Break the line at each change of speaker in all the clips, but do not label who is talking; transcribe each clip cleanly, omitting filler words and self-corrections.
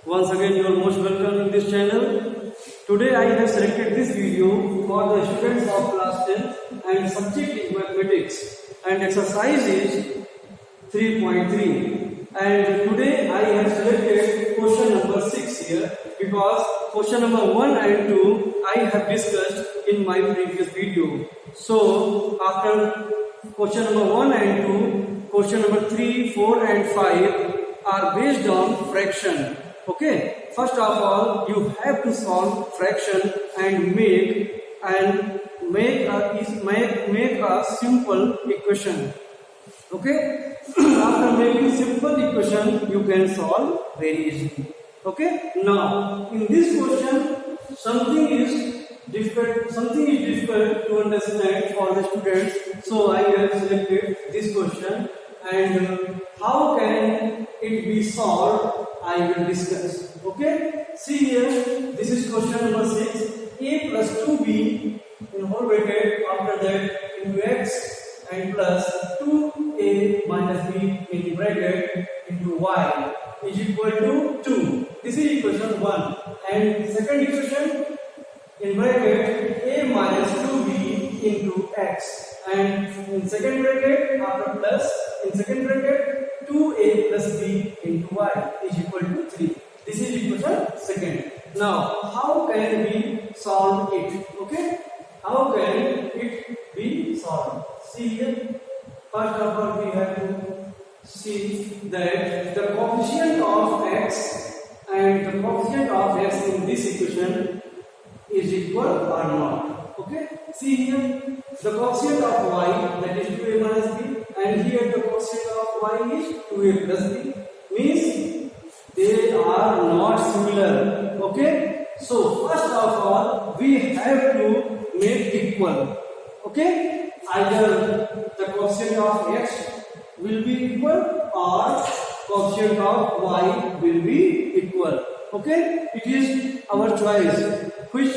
Once again, you are most welcome in this channel. Today I have selected this video for the students of class 10 and subject is mathematics and exercise is 3.3. And today I have selected question number 6 here because question number 1 and 2 I have discussed in my previous video. So after question number 1 and 2, question number 3, 4 and 5 are based on fraction. Okay, first of all you have to solve fraction and make a simple equation. Okay, after making simple equation you can solve very easily. Okay, now in this question something is difficult to understand for the students, so I have selected this question. And how can it be solved, I will discuss. Okay, see here, this is question number 6. A plus 2b in whole bracket, after that into x and plus 2a minus b in bracket into y is equal to 2. This is equation 1. And second equation in bracket a minus 2b into x, and in second bracket after plus in second bracket 2a plus b into y is equal to 3. This is equation second. Now how can we solve it? Okay, how can it be solved? See here, first of all we have to see that the coefficient of x and the coefficient of x in this equation is equal or not. Okay, see here, the coefficient of y, that is 2a minus b, and here the coefficient of y is 2a plus b, means they are not similar. Okay, so first of all we have to make equal. Okay, either the coefficient of x will be equal or coefficient of y will be equal. Okay, it is our choice which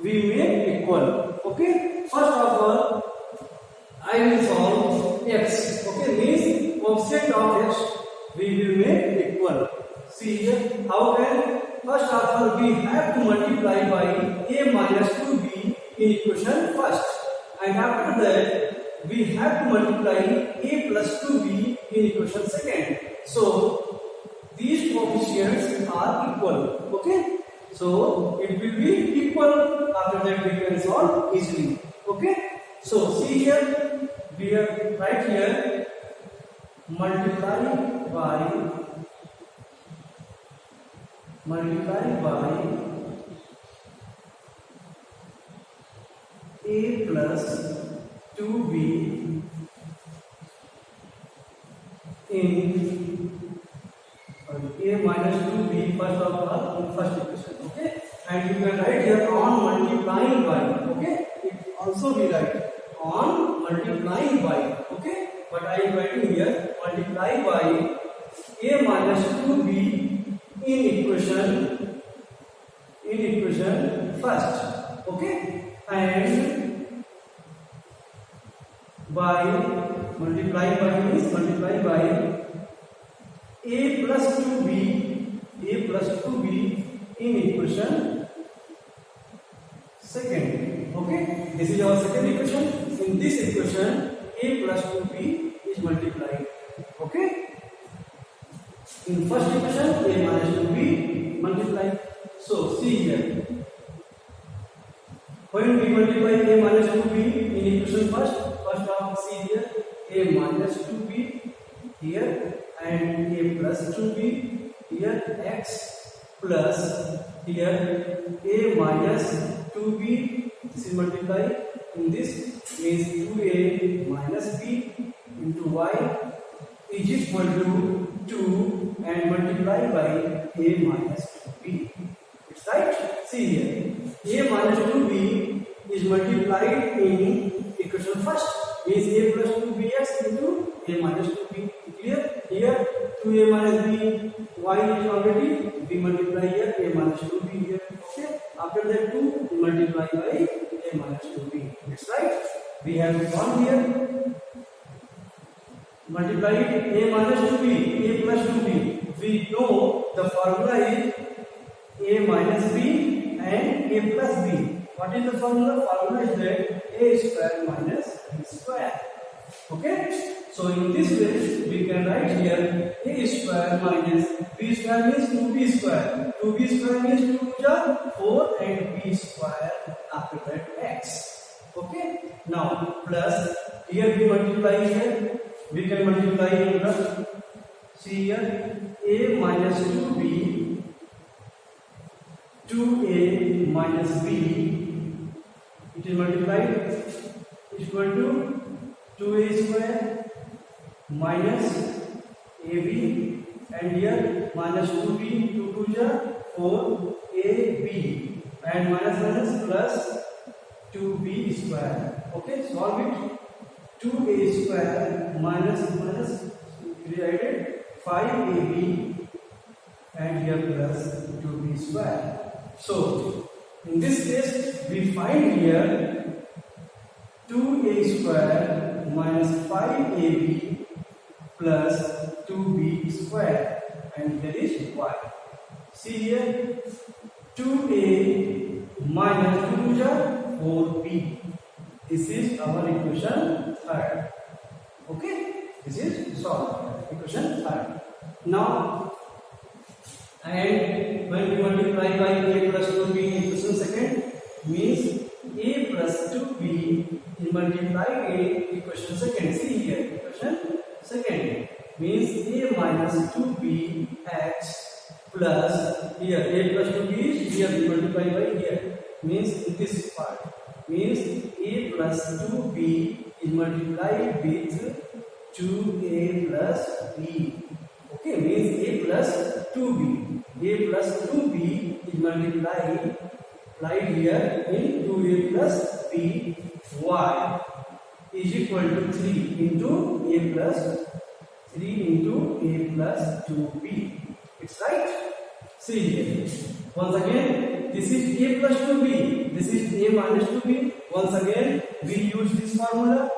we make equal. Okay, first of all I will solve x. Okay, means coefficient of x we will make equal. See here, how can? First of all we have to multiply by a minus 2b in equation first, and after that we have to multiply a plus 2b in equation second. So these coefficients are equal. Okay, so it will be equal. After that we can solve easily. Okay, so see here, we have right here multiply by a plus 2b in a minus 2b first of all in first equation. Okay, and you can write here on multiplying by. Okay, it also be write on multiplying by. Okay, but I am writing here multiply by a minus 2b in equation first. Okay, and by multiply by means multiply by a plus 2b in equation second. Okay, this is our second equation. In this equation a plus 2b is multiplied. Okay, in first equation a minus 2b multiplied. So see here, when we multiply a minus 2b in equation first of see here a minus 2b here and a plus 2b here, x plus here a minus 2b, this is multiplied. In this means 2a minus b into y is equal to 2 and multiply by a minus 2b. It's right. See here, a minus 2b is multiplied in equation first, means a plus 2bx into a minus 2b. Clear? Here 2a minus b, y is already, we multiply here a minus 2b here. Okay, after that 2 we multiply by a minus 2b. It's right. We have 1 here, multiply a minus 2b, a plus 2b. We know the formula is a minus b and a plus b. What is the formula? Formula is that a square minus b square. Okay. So in this way we can write here a square minus b square means 2b square. 2b square means 2 to 4 and b square after that x. Okay. Now plus here we multiply here. We can multiply in plus. See here a minus 2b 2a minus b, it is multiplied equal to 2a square minus ab, and here minus 2b 2 to 4 ab, and minus plus 2b square. Okay, solve it. 2a square minus divided 5ab, and here plus 2b square. So in this case we find here 2a square minus 5ab plus 2b square, and here is y. See here 2a minus 2 to 4b. This is our equation 3rd. Okay, this is solved. Equation 3rd. Now, and when we multiply by a plus 2b in equation 2nd, means a plus 2b is multiplied in equation 2nd. See here, equation 2nd means a minus 2b x plus here a plus 2b is here we multiply by here, means in this part means a plus 2b is multiplied with 2a plus b. Okay, means a plus 2b. A plus 2b is multiplied here in 2a plus b. Y is equal to 3 into a plus 3 into a plus 2b. It's right. See here. Once again, this is a plus 2b. This is a minus 2b. Once again, we use this formula.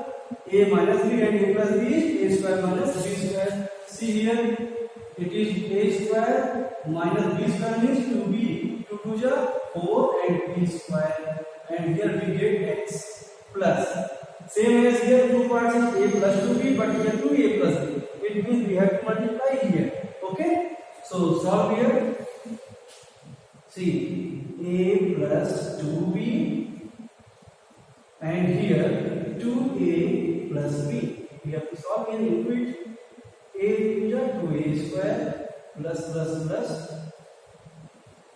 A minus b and a plus b is a square minus b square. See here, it is a square minus b square means 2b. 2 to 4 and b square. And here we get x plus. Same as here, two parts is a plus 2b, but here 2a plus b. It means we have to multiply here. Okay? So solve here. See, a plus 2b and here 2a plus b. We have to solve here into it. A to 2a square plus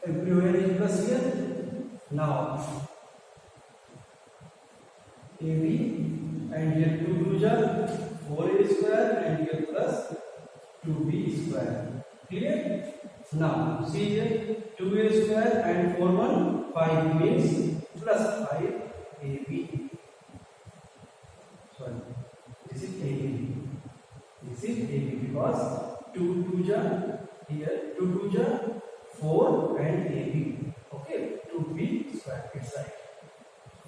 everywhere is plus here. Now ab and here 2 to 4a square and here plus 2b square. Clear? Now see here 2a square and 4 1 5 means plus 5ab. Sorry, this is ab. This is ab because 2 to here 2 to 4 and ab. Okay, 2b square. It's right.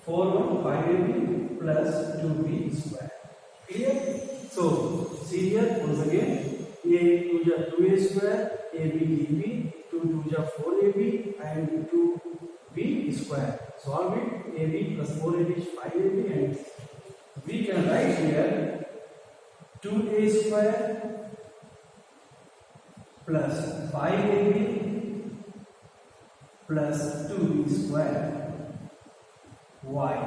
4 1 5ab plus 2b square. Clear? So see here once again. A to 2a square, ab 2 to 4ab and 2b square. Solve it. Ab plus 4ab is 5ab, and we can write here 2a square plus 5ab plus 2b square. Y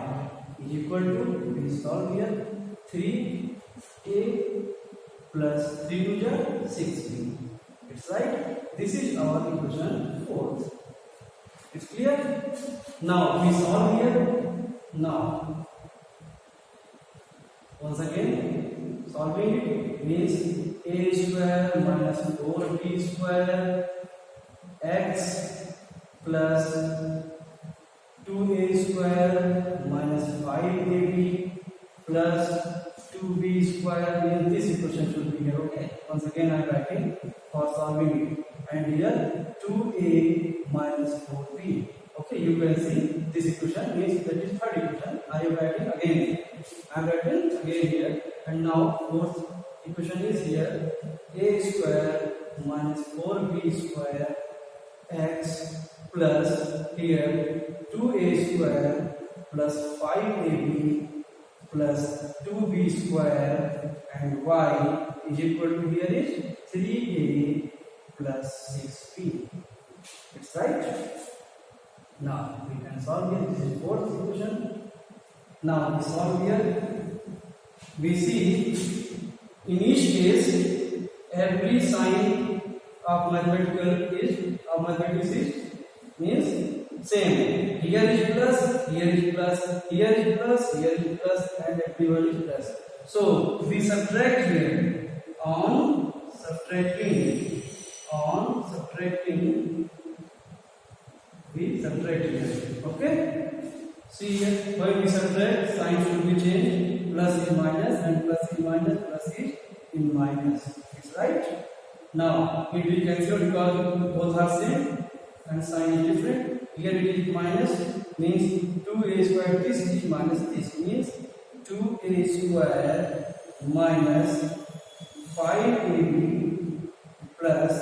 is equal to, we solve here 3a plus 3 to 6b. It's right. This is our equation 4. It's clear? Now we solve here. Now once again solving it means a square minus 4b square x plus 2a square minus 5ab plus 2b square. Means this equation should be here. Okay, once again I am writing for solving it, and here 2a minus 4b. Okay, you can see this equation means that is third equation. I am writing again. I am writing again here, and now fourth equation is here a square minus 4b square x plus here 2a square plus 5ab plus 2b square and y is equal to here is 3a plus 6b. It's right. Now we can solve here. This is fourth equation. Now we solve here. We see in each case every sign of mathematics is means same. Here is plus, here is plus, here is plus, here is plus, and everyone is plus. So we subtract here on subtracting we subtract here. Okay. See here when we subtract, sign should be changed. Plus is minus and plus is minus, plus is in minus. It's right. Now it will cancel because both are same and sign is different. Here it is minus means 2a square. This is minus. This means 2a square minus 5ab plus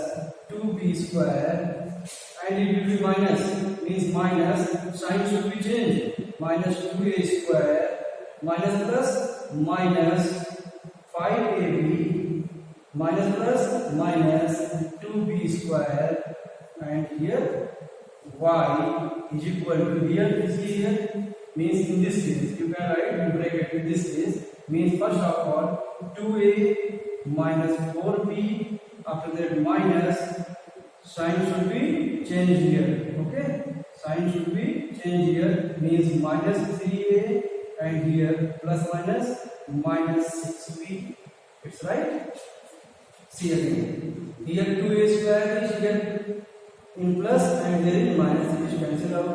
2b square, and it will be minus means minus. Sign should be changed. Minus 2a square minus plus minus 5ab minus plus minus 2b square, and here y is equal to here. This is here means in this case you can write in bracket. In this case means first of all 2a minus 4b, after that minus, sign should be changed here. Okay, sign should be changed here means minus 3a and here plus minus minus 6b. It's right. See again. Here 2a square is here in plus and there is minus, which cancel out.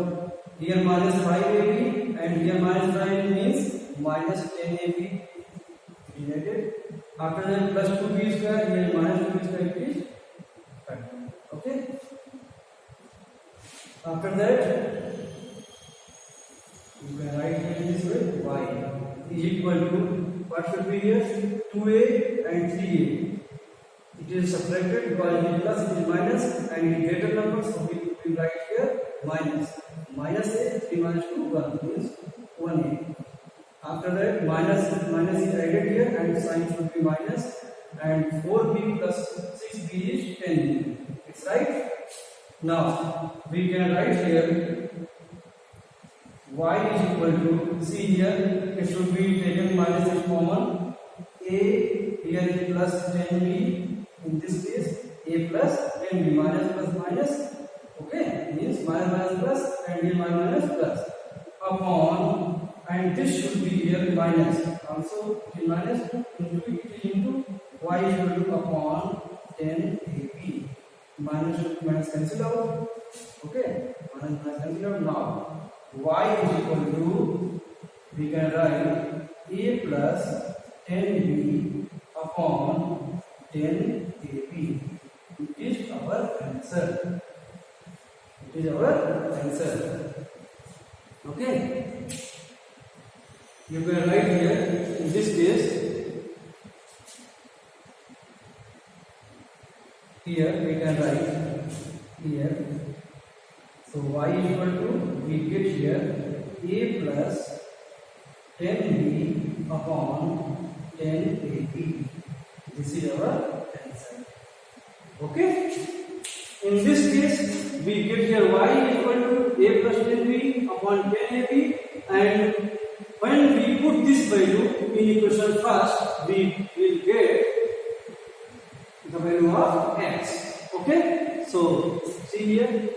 Here minus 5ab and here minus 5 means minus 10ab. Divided. After that plus 2b square, here minus 2b square is factor. Okay. After that you can write here in this way y is equal to what should be here 2a and 3a. It is subtracted because it is plus, it is minus, and it is greater number, so we will write here minus. Minus a 3 minus 2 1 means 1a. After that minus is added here and sign should be minus, and 4b plus 6b is 10b. It's right. Now we can write here y is equal to, see here it should be taken minus is common. A here is plus 10b. In this case a plus 10b, minus plus minus. Okay, means minus minus plus and here minus plus upon, and this should be here minus also, it is minus into y is equal to upon 10ab. Minus should be minus cancel out. Okay, minus cancel out. Now y is equal to, we can write a plus 10b upon 10ab. It is our answer. It is our answer. Okay. You can write here in this case. Here we can write here. So y is equal to, we get here a plus 10b upon 10ab. This is our answer. Okay. In this case, we get here y is equal to a plus 10b upon 10ab, and when we put this value in equation first, we will get the value of x. Okay. So see here.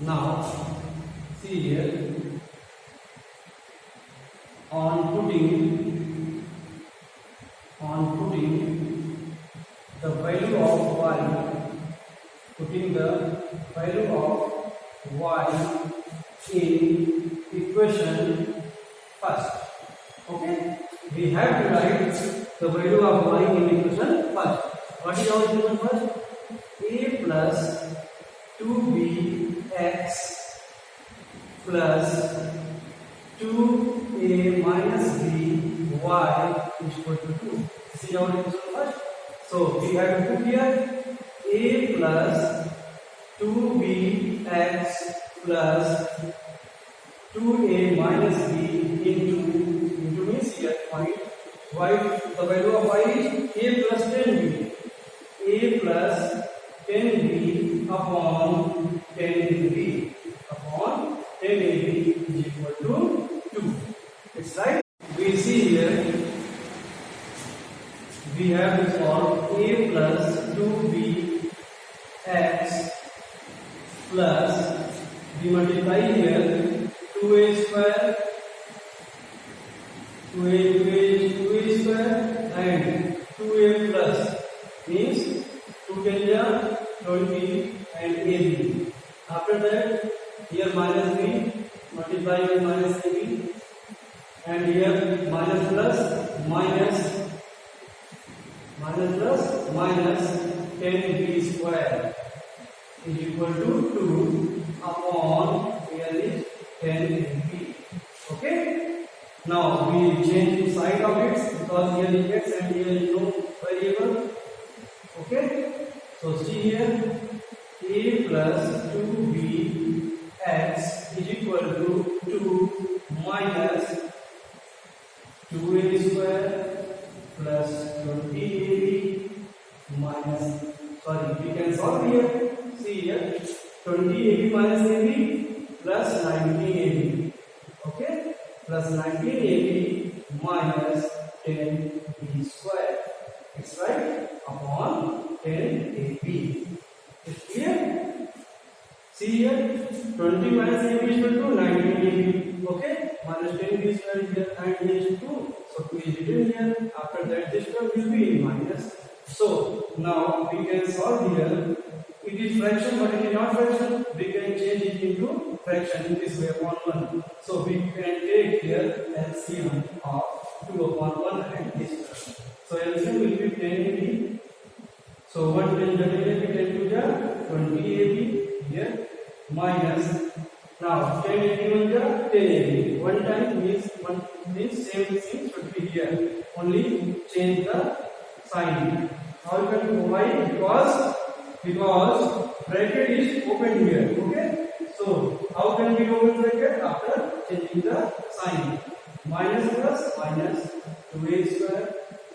Now see here, on putting the value of y, putting the value of y in equation first. Okay, we have to write the value of y in equation first. What is our equation first? A plus 2b x plus 2a minus b y is equal to 2. See our equation first. So we have to put here a plus 2bx plus 2a minus b into means here point y, the value of y is a plus 10b, a plus 10b upon 10ab upon 10ab is equal to 2. It's right. We see here we have to solve a plus 2b x plus we multiply here 2a square 2a square and 2a plus means 2 10 20 and ab. After that here minus b, multiply with minus ab, and here minus plus minus 10b square is equal to 2 upon here is 10b. Okay. Now we change the sign of it because here is x and here is no variable. Okay. So see here a plus 2b x is equal to 2 minus 2a square plus 20ab minus, sorry, we can solve here. See here 20ab minus ab plus 19ab. Okay, plus 19ab minus 10b square. It's right upon 10ab. It's clear? See here 20 minus ab is equal to 19ab. Okay, minus 10b square is here and is 2. So 2 is written here. After that this term will be in minus. So now we can solve here. It is fraction, but it is not fraction. We can change it into fraction in this way upon 1. So we can take here LCM of 2 upon 1 and this term. So LCM will be 10ab. So 1 10 will be 10 to the 20ab here minus. Now 10ab 10ab. One time means same thing should be here. Only change the sign. How you can why? Because bracket is open here. Okay. So how can we open bracket? After changing the sign. Minus plus minus 2a square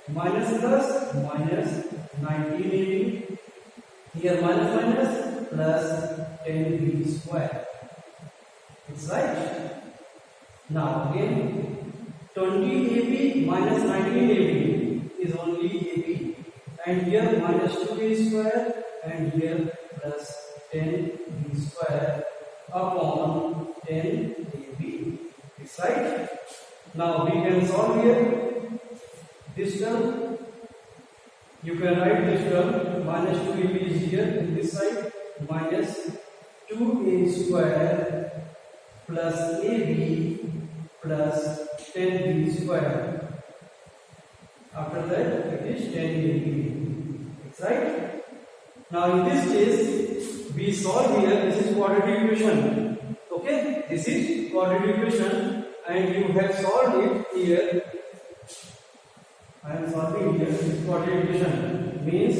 minus plus minus 19ab. Here minus plus 10b square. It's right. Now again 20ab minus 19ab is only ab, and here minus 2a square and here plus 10b square upon 10ab. It's right. Now we can solve here this term. You can write this term minus 2ab is here in this side minus 2a square plus ab plus 10b square. After that it is 10ab. It's right. Now in this case we solve here. This is quadratic equation. Okay, this is quadratic equation and you have solved it here. I am solving here. This is quadratic equation means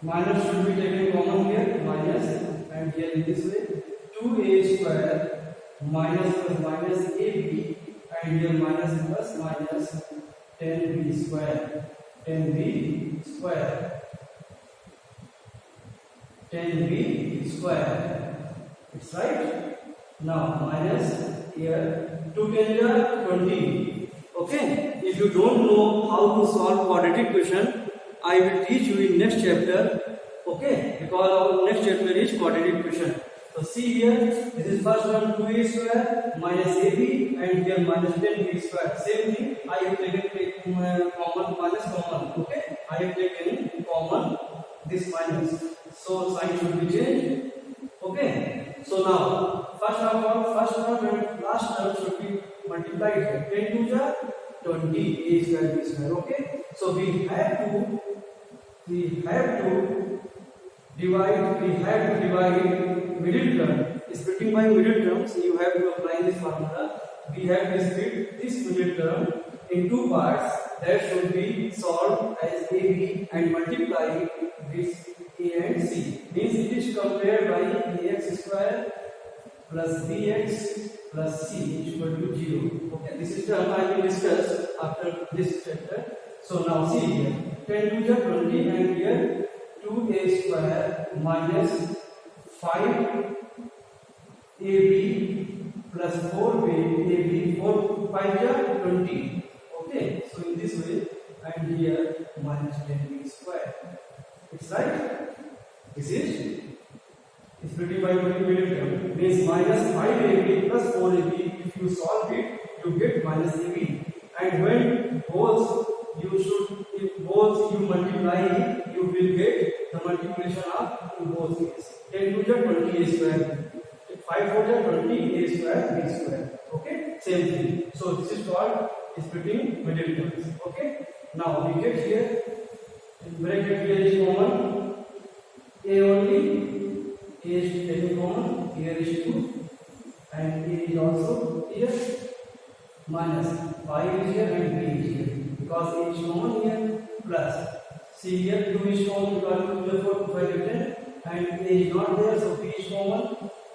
minus should be taken common here, minus, and here in this way 2a square minus plus minus ab, and here minus plus minus 10b square 10b square 10b square. It's right. Now minus here 2 10 20. Okay, if you don't know how to solve quadratic equation, I will teach you in next chapter. Okay, because our next chapter is quadratic equation. So see here, this is first one 2a square minus ab, and here minus 10b square. Same thing, I have taken common minus common. Okay, I have taken common this minus. So sign should be changed. Okay, so now first term and last term should be multiplied. 10 to the 20 a square b square. Okay, so we have to divide, we have to divide middle term. Splitting by middle terms, you have to apply this formula. We have to split this middle term in two parts that should be solved as a, b and multiply with a and c. Means it is compared by ax square plus bx plus c is equal to 0. Okay, this is term I will discuss after this chapter. So now see here, 10 to the 20 and here 2a square minus 5ab plus 4ab, 4 5 ja 20. Okay, so in this way, and here minus 10b square. It's right. This is splitting by middle term. Means minus 5ab plus 4ab. If you solve it, you get minus ab. And when both if both you multiply it, you will get the multiplication of both ways. 10 to the 20 a square. 5 4 the 20 a square b square. Okay, same thing. So this is called splitting middle terms. Okay, now we get here bracket here is common, a only, a is taken common, here is 2 and a is also here, minus 5 is here and b is here because a is common here, plus see here 2 is common because 2 to the 4 to 5 to 10 and a is not there, so b is common.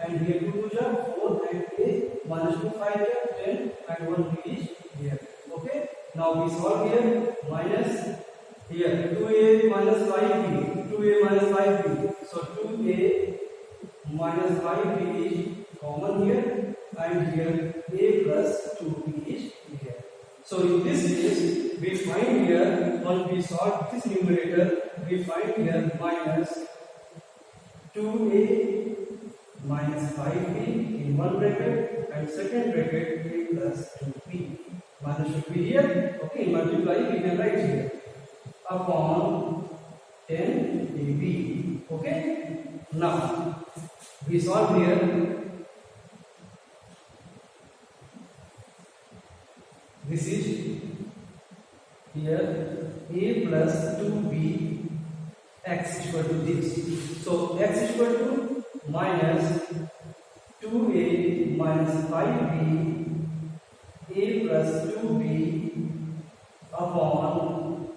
And here 2 to the 4 and a minus 2 5 to 10 and 1 b is here. Okay. Now we solve here minus here 2a minus 5b, 2a minus 5b. So 2a minus 5b is common here and here a plus 2b is here. So in this case we find here, once we solve this numerator, we find here minus 2a minus 5b in one bracket and second bracket a plus 2b. Minus should be here. Okay, multiply we can write here upon 10ab. Okay, now we solve here. This is here a plus 2b x equal to this. So x is equal to minus 2a minus 5b a plus 2b upon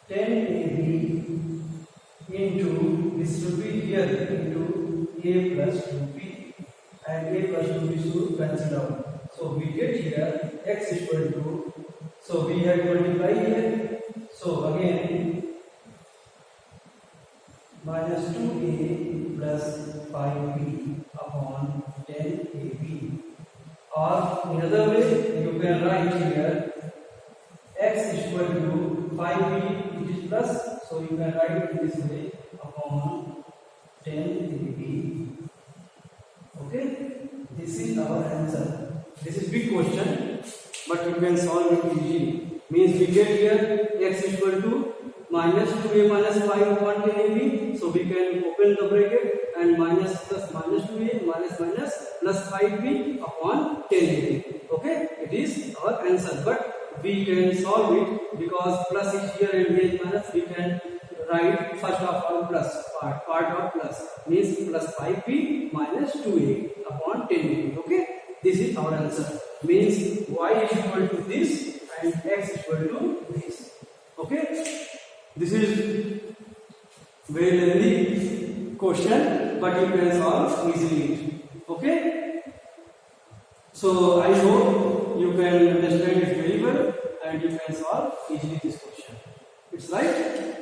10ab into, this should be here, into a plus 2b and a plus 2b should cancel out. So we get here x is equal to, so we have to multiply here. So again minus 2a plus 5b upon 10ab, or in other way you can write here x is equal to 5b, it is plus, so you can write it this way upon 10ab. Okay, this is our answer. This is big question, but you can solve it easily. Means we get here x is equal to minus 2a minus 5 upon 10ab, so we can open the bracket and minus plus minus 2a minus minus plus 5b upon 10ab. Okay, it is our answer, but we can solve it because plus is here and here is minus. We can write first of all plus part of plus, means plus 5b minus 2a upon 10ab. Okay, this is our answer. Means y is equal to this and x is equal to this. Okay, this is very lengthy question, but you can solve easily. Okay, so I hope you can understand it very well and you can solve easily this question. It's right.